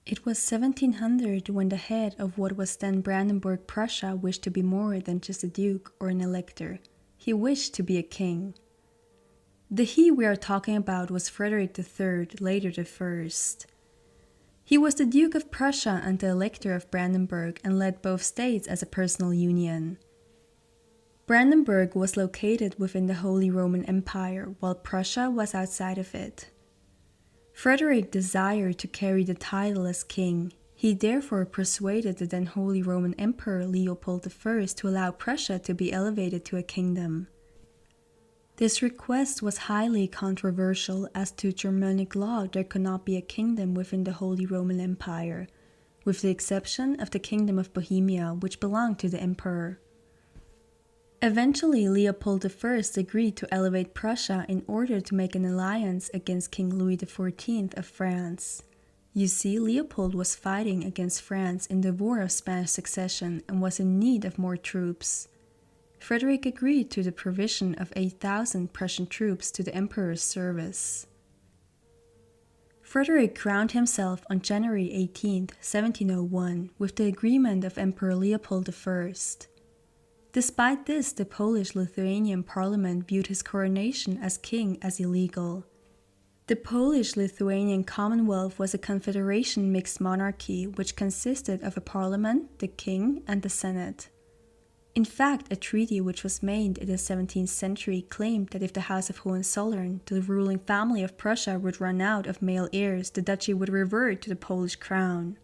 It was 1700 when the head of what was then Brandenburg-Prussia wished to be more than just a duke or an elector. He wished to be a king. The he we are talking about was Frederick III, later the First. He was the Duke of Prussia and the Elector of Brandenburg and led both states as a personal union. Brandenburg was located within the Holy Roman Empire, while Prussia was outside of it. Frederick desired to carry the title as king. He therefore persuaded the then Holy Roman Emperor Leopold I to allow Prussia to be elevated to a kingdom. This request was highly controversial, as to Germanic law there could not be a kingdom within the Holy Roman Empire, with the exception of the Kingdom of Bohemia, which belonged to the emperor. Eventually, Leopold I agreed to elevate Prussia in order to make an alliance against King Louis XIV of France. You see, Leopold was fighting against France in the War of Spanish Succession and was in need of more troops. Frederick agreed to the provision of 8,000 Prussian troops to the emperor's service. Frederick crowned himself on January 18, 1701, with the agreement of Emperor Leopold I. Despite this, the Polish-Lithuanian parliament viewed his coronation as king as illegal. The Polish-Lithuanian Commonwealth was a confederation mixed monarchy which consisted of a parliament, the king, and the senate. In fact, a treaty which was made in the 17th century claimed that if the House of Hohenzollern, the ruling family of Prussia, would run out of male heirs, the duchy would revert to the Polish crown.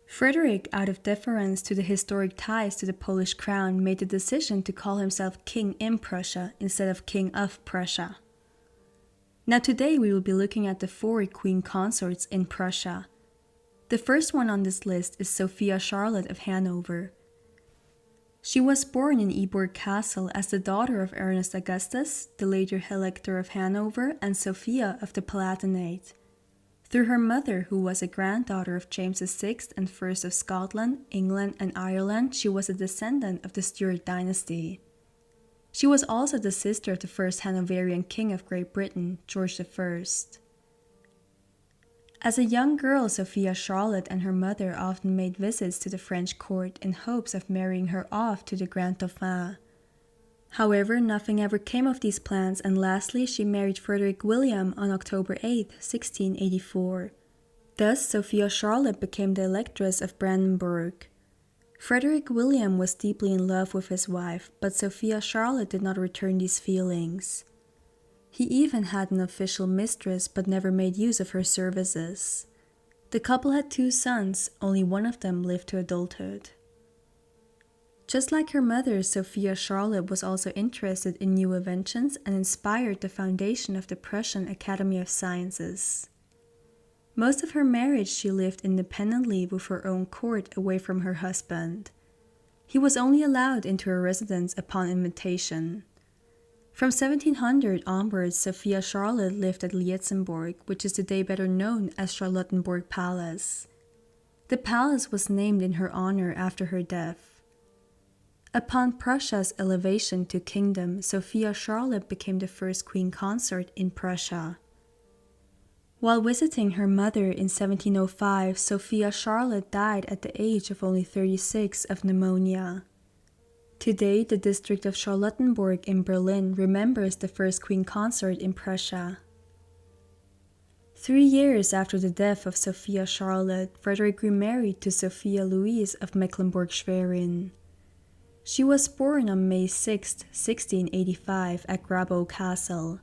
Frederick, out of deference to the historic ties to the Polish crown, made the decision to call himself King in Prussia instead of King of Prussia. Now today we will be looking at the 4 queen consorts in Prussia. The first one on this list is Sophia Charlotte of Hanover. She was born in Eborg Castle as the daughter of Ernest Augustus, the later Elector of Hanover, and Sophia of the Palatinate. Through her mother, who was a granddaughter of James VI and I of Scotland, England, and Ireland, she was a descendant of the Stuart dynasty. She was also the sister of the first Hanoverian king of Great Britain, George I. As a young girl, Sophia Charlotte and her mother often made visits to the French court in hopes of marrying her off to the Grand Dauphin. However, nothing ever came of these plans, and lastly she married Frederick William on October 8, 1684. Thus, Sophia Charlotte became the Electress of Brandenburg. Frederick William was deeply in love with his wife, but Sophia Charlotte did not return these feelings. He even had an official mistress, but never made use of her services. The couple had 2 sons, only one of them lived to adulthood. Just like her mother, Sophia Charlotte was also interested in new inventions and inspired the foundation of the Prussian Academy of Sciences. Most of her marriage she lived independently with her own court away from her husband. He was only allowed into her residence upon invitation. From 1700 onwards, Sophia Charlotte lived at Lietzenburg, which is today better known as Charlottenburg Palace. The palace was named in her honor after her death. Upon Prussia's elevation to kingdom, Sophia Charlotte became the first queen consort in Prussia. While visiting her mother in 1705, Sophia Charlotte died at the age of only 36 of pneumonia. Today, the district of Charlottenburg in Berlin remembers the first queen consort in Prussia. 3 years after the death of Sophia Charlotte, Frederick remarried to Sophia Louise of Mecklenburg-Schwerin. She was born on May 6, 1685 at Grabow Castle.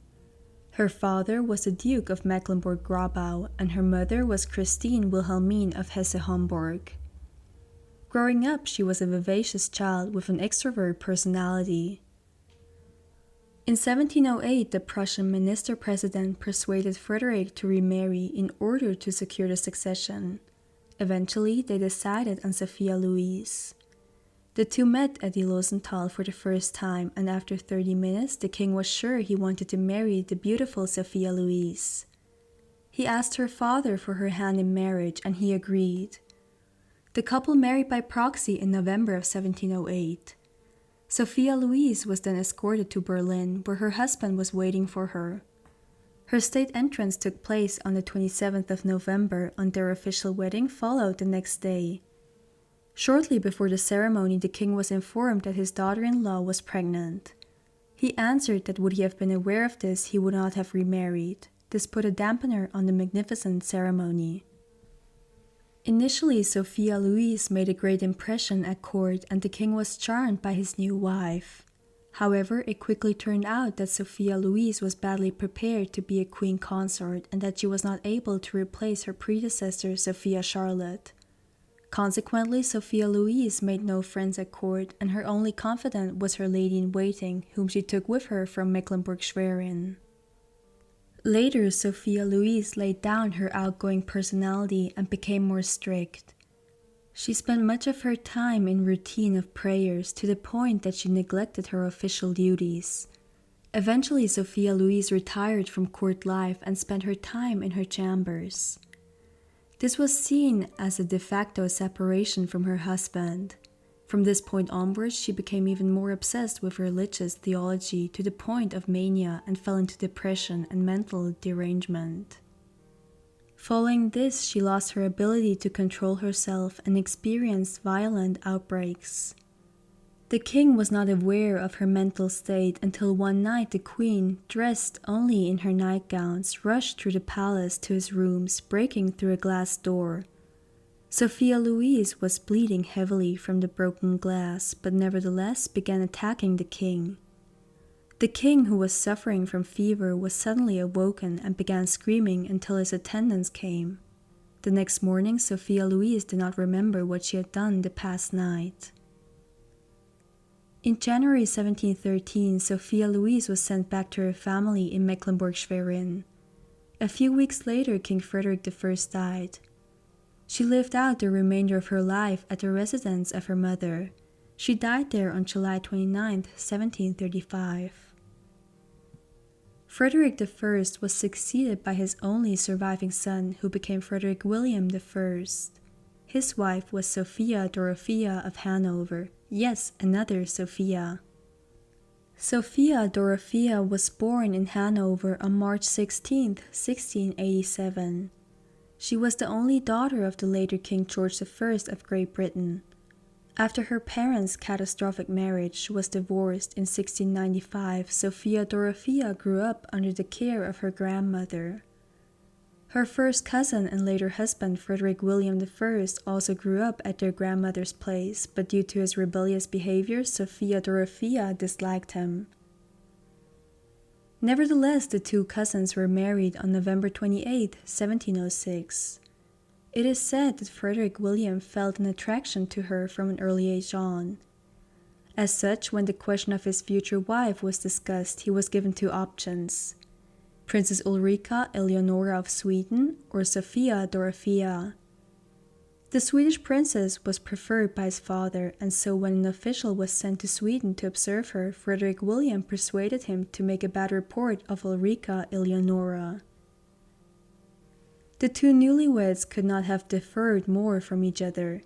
Her father was the Duke of Mecklenburg-Grabau and her mother was Christine Wilhelmine of Hesse-Homburg. Growing up, she was a vivacious child with an extrovert personality. In 1708, the Prussian minister-president persuaded Frederick to remarry in order to secure the succession. Eventually, they decided on Sophia Louise. The two met at the Losenthal for the first time, and after 30 minutes, the king was sure he wanted to marry the beautiful Sophia Louise. He asked her father for her hand in marriage, and he agreed. The couple married by proxy in November of 1708. Sophia Louise was then escorted to Berlin, where her husband was waiting for her. Her state entrance took place on the 27th of November, and their official wedding followed the next day. Shortly before the ceremony, the king was informed that his daughter-in-law was pregnant. He answered that would he have been aware of this, he would not have remarried. This put a dampener on the magnificent ceremony. Initially, Sophia Louise made a great impression at court, and the king was charmed by his new wife. However, it quickly turned out that Sophia Louise was badly prepared to be a queen consort and that she was not able to replace her predecessor, Sophia Charlotte. Consequently, Sophia Louise made no friends at court, and her only confidant was her lady-in-waiting, whom she took with her from Mecklenburg-Schwerin. Later, Sophia Louise laid down her outgoing personality and became more strict. She spent much of her time in routine of prayers to the point that she neglected her official duties. Eventually, Sophia Louise retired from court life and spent her time in her chambers. This was seen as a de facto separation from her husband. From this point onwards, she became even more obsessed with religious theology to the point of mania and fell into depression and mental derangement. Following this, she lost her ability to control herself and experienced violent outbreaks. The king was not aware of her mental state until one night the queen, dressed only in her nightgowns, rushed through the palace to his rooms, breaking through a glass door. Sophia Louise was bleeding heavily from the broken glass, but nevertheless began attacking the king. The king, who was suffering from fever, was suddenly awoken and began screaming until his attendants came. The next morning, Sophia Louise did not remember what she had done the past night. In January 1713, Sophia Louise was sent back to her family in Mecklenburg-Schwerin. A few weeks later, King Frederick I died. She lived out the remainder of her life at the residence of her mother. She died there on July 29, 1735. Frederick I was succeeded by his only surviving son, who became Frederick William I. His wife was Sophia Dorothea of Hanover. Yes, another Sophia. Sophia Dorothea was born in Hanover on March 16, 1687. She was the only daughter of the later King George I of Great Britain. After her parents' catastrophic marriage, she was divorced in 1695. Sophia Dorothea grew up under the care of her grandmother. Her first cousin and later husband, Frederick William I, also grew up at their grandmother's place, but due to his rebellious behavior, Sophia Dorothea disliked him. Nevertheless, the two cousins were married on November 28, 1706. It is said that Frederick William felt an attraction to her from an early age on. As such, when the question of his future wife was discussed, he was given two options: Princess Ulrika Eleonora of Sweden or Sophia Dorothea. The Swedish princess was preferred by his father, and so when an official was sent to Sweden to observe her, Frederick William persuaded him to make a bad report of Ulrika Eleonora. The two newlyweds could not have differed more from each other.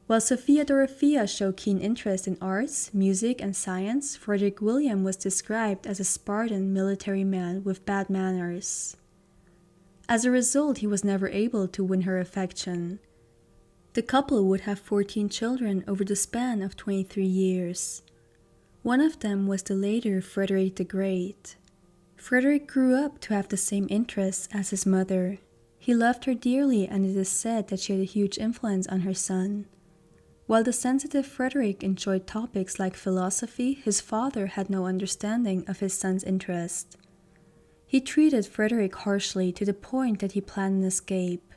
While Sophia Dorothea showed keen interest in arts, music, and science, Frederick William was described as a Spartan military man with bad manners. As a result, he was never able to win her affection. The couple would have 14 children over the span of 23 years. One of them was the later Frederick the Great. Frederick grew up to have the same interests as his mother. He loved her dearly, and it is said that she had a huge influence on her son. While the sensitive Frederick enjoyed topics like philosophy, his father had no understanding of his son's interest. He treated Frederick harshly to the point that he planned an escape.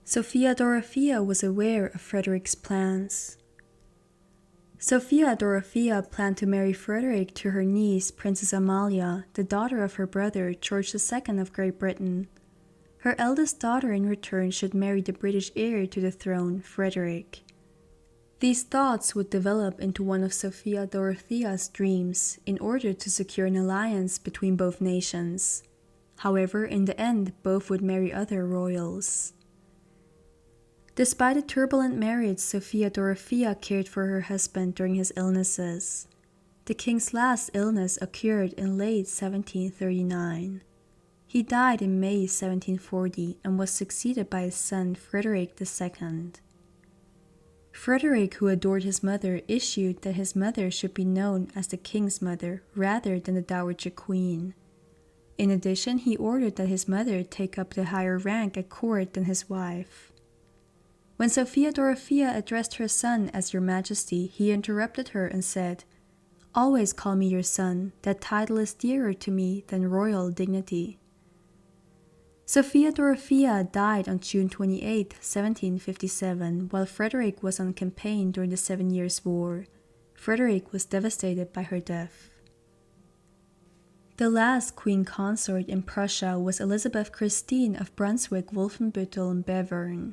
Sophia Dorothea was aware of Frederick's plans. Sophia Dorothea planned to marry Frederick to her niece, Princess Amalia, the daughter of her brother, George II of Great Britain. Her eldest daughter in return should marry the British heir to the throne, Frederick. These thoughts would develop into one of Sophia Dorothea's dreams in order to secure an alliance between both nations. However, in the end, both would marry other royals. Despite a turbulent marriage, Sophia Dorothea cared for her husband during his illnesses. The king's last illness occurred in late 1739. He died in May 1740 and was succeeded by his son Frederick II. Frederick, who adored his mother, issued that his mother should be known as the king's mother rather than the dowager queen. In addition, he ordered that his mother take up the higher rank at court than his wife. When Sophia Dorothea addressed her son as Your Majesty, he interrupted her and said, "Always call me your son, that title is dearer to me than royal dignity." Sophia Dorothea died on June 28, 1757, while Frederick was on campaign during the 7 Years' War. Frederick was devastated by her death. The last queen consort in Prussia was Elizabeth Christine of Brunswick-Wolfenbüttel and Bevern.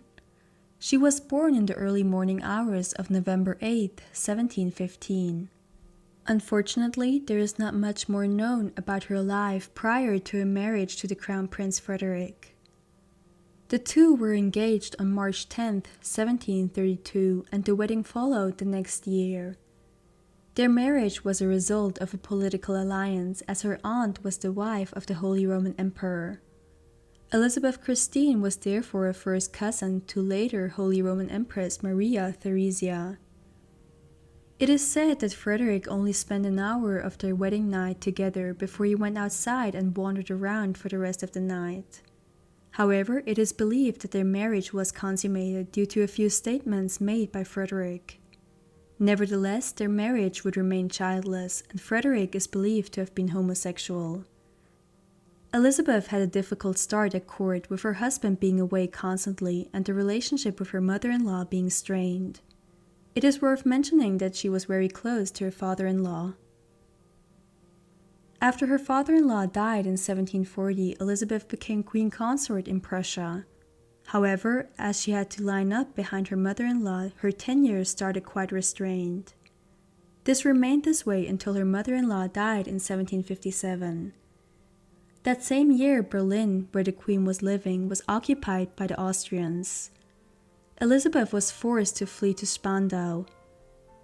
She was born in the early morning hours of November 8, 1715. Unfortunately, there is not much more known about her life prior to her marriage to the Crown Prince Frederick. The two were engaged on March 10, 1732, and the wedding followed the next year. Their marriage was a result of a political alliance, as her aunt was the wife of the Holy Roman Emperor. Elizabeth Christine was therefore a first cousin to later Holy Roman Empress Maria Theresia. It is said that Frederick only spent an hour of their wedding night together before he went outside and wandered around for the rest of the night. However, it is believed that their marriage was consummated due to a few statements made by Frederick. Nevertheless, their marriage would remain childless, and Frederick is believed to have been homosexual. Elizabeth had a difficult start at court, with her husband being away constantly and the relationship with her mother-in-law being strained. It is worth mentioning that she was very close to her father-in-law. After her father-in-law died in 1740, Elizabeth became queen consort in Prussia. However, as she had to line up behind her mother-in-law, her tenure started quite restrained. This remained this way until her mother-in-law died in 1757. That same year, Berlin, where the queen was living, was occupied by the Austrians. Elizabeth was forced to flee to Spandau.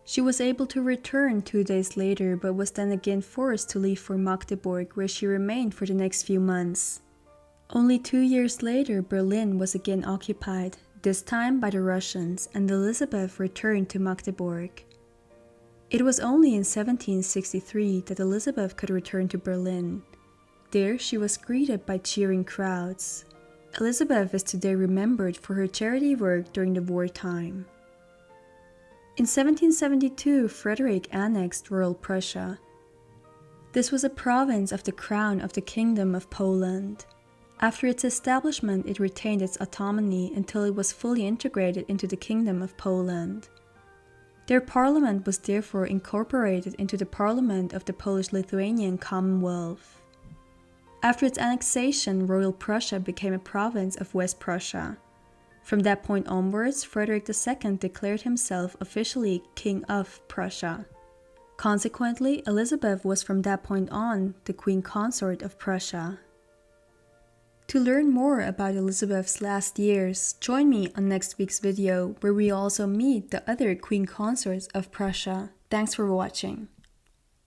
She was able to return 2 days later, but was then again forced to leave for Magdeburg, where she remained for the next few months. Only 2 years later, Berlin was again occupied, this time by the Russians, and Elizabeth returned to Magdeburg. It was only in 1763 that Elizabeth could return to Berlin. There, she was greeted by cheering crowds. Elizabeth is today remembered for her charity work during the wartime. In 1772, Frederick annexed Royal Prussia. This was a province of the Crown of the Kingdom of Poland. After its establishment, it retained its autonomy until it was fully integrated into the Kingdom of Poland. Their parliament was therefore incorporated into the Parliament of the Polish-Lithuanian Commonwealth. After its annexation, Royal Prussia became a province of West Prussia. From that point onwards, Frederick II declared himself officially King of Prussia. Consequently, Elizabeth was from that point on the Queen Consort of Prussia. To learn more about Elizabeth's last years, join me on next week's video, where we also meet the other Queen Consorts of Prussia. Thanks for watching.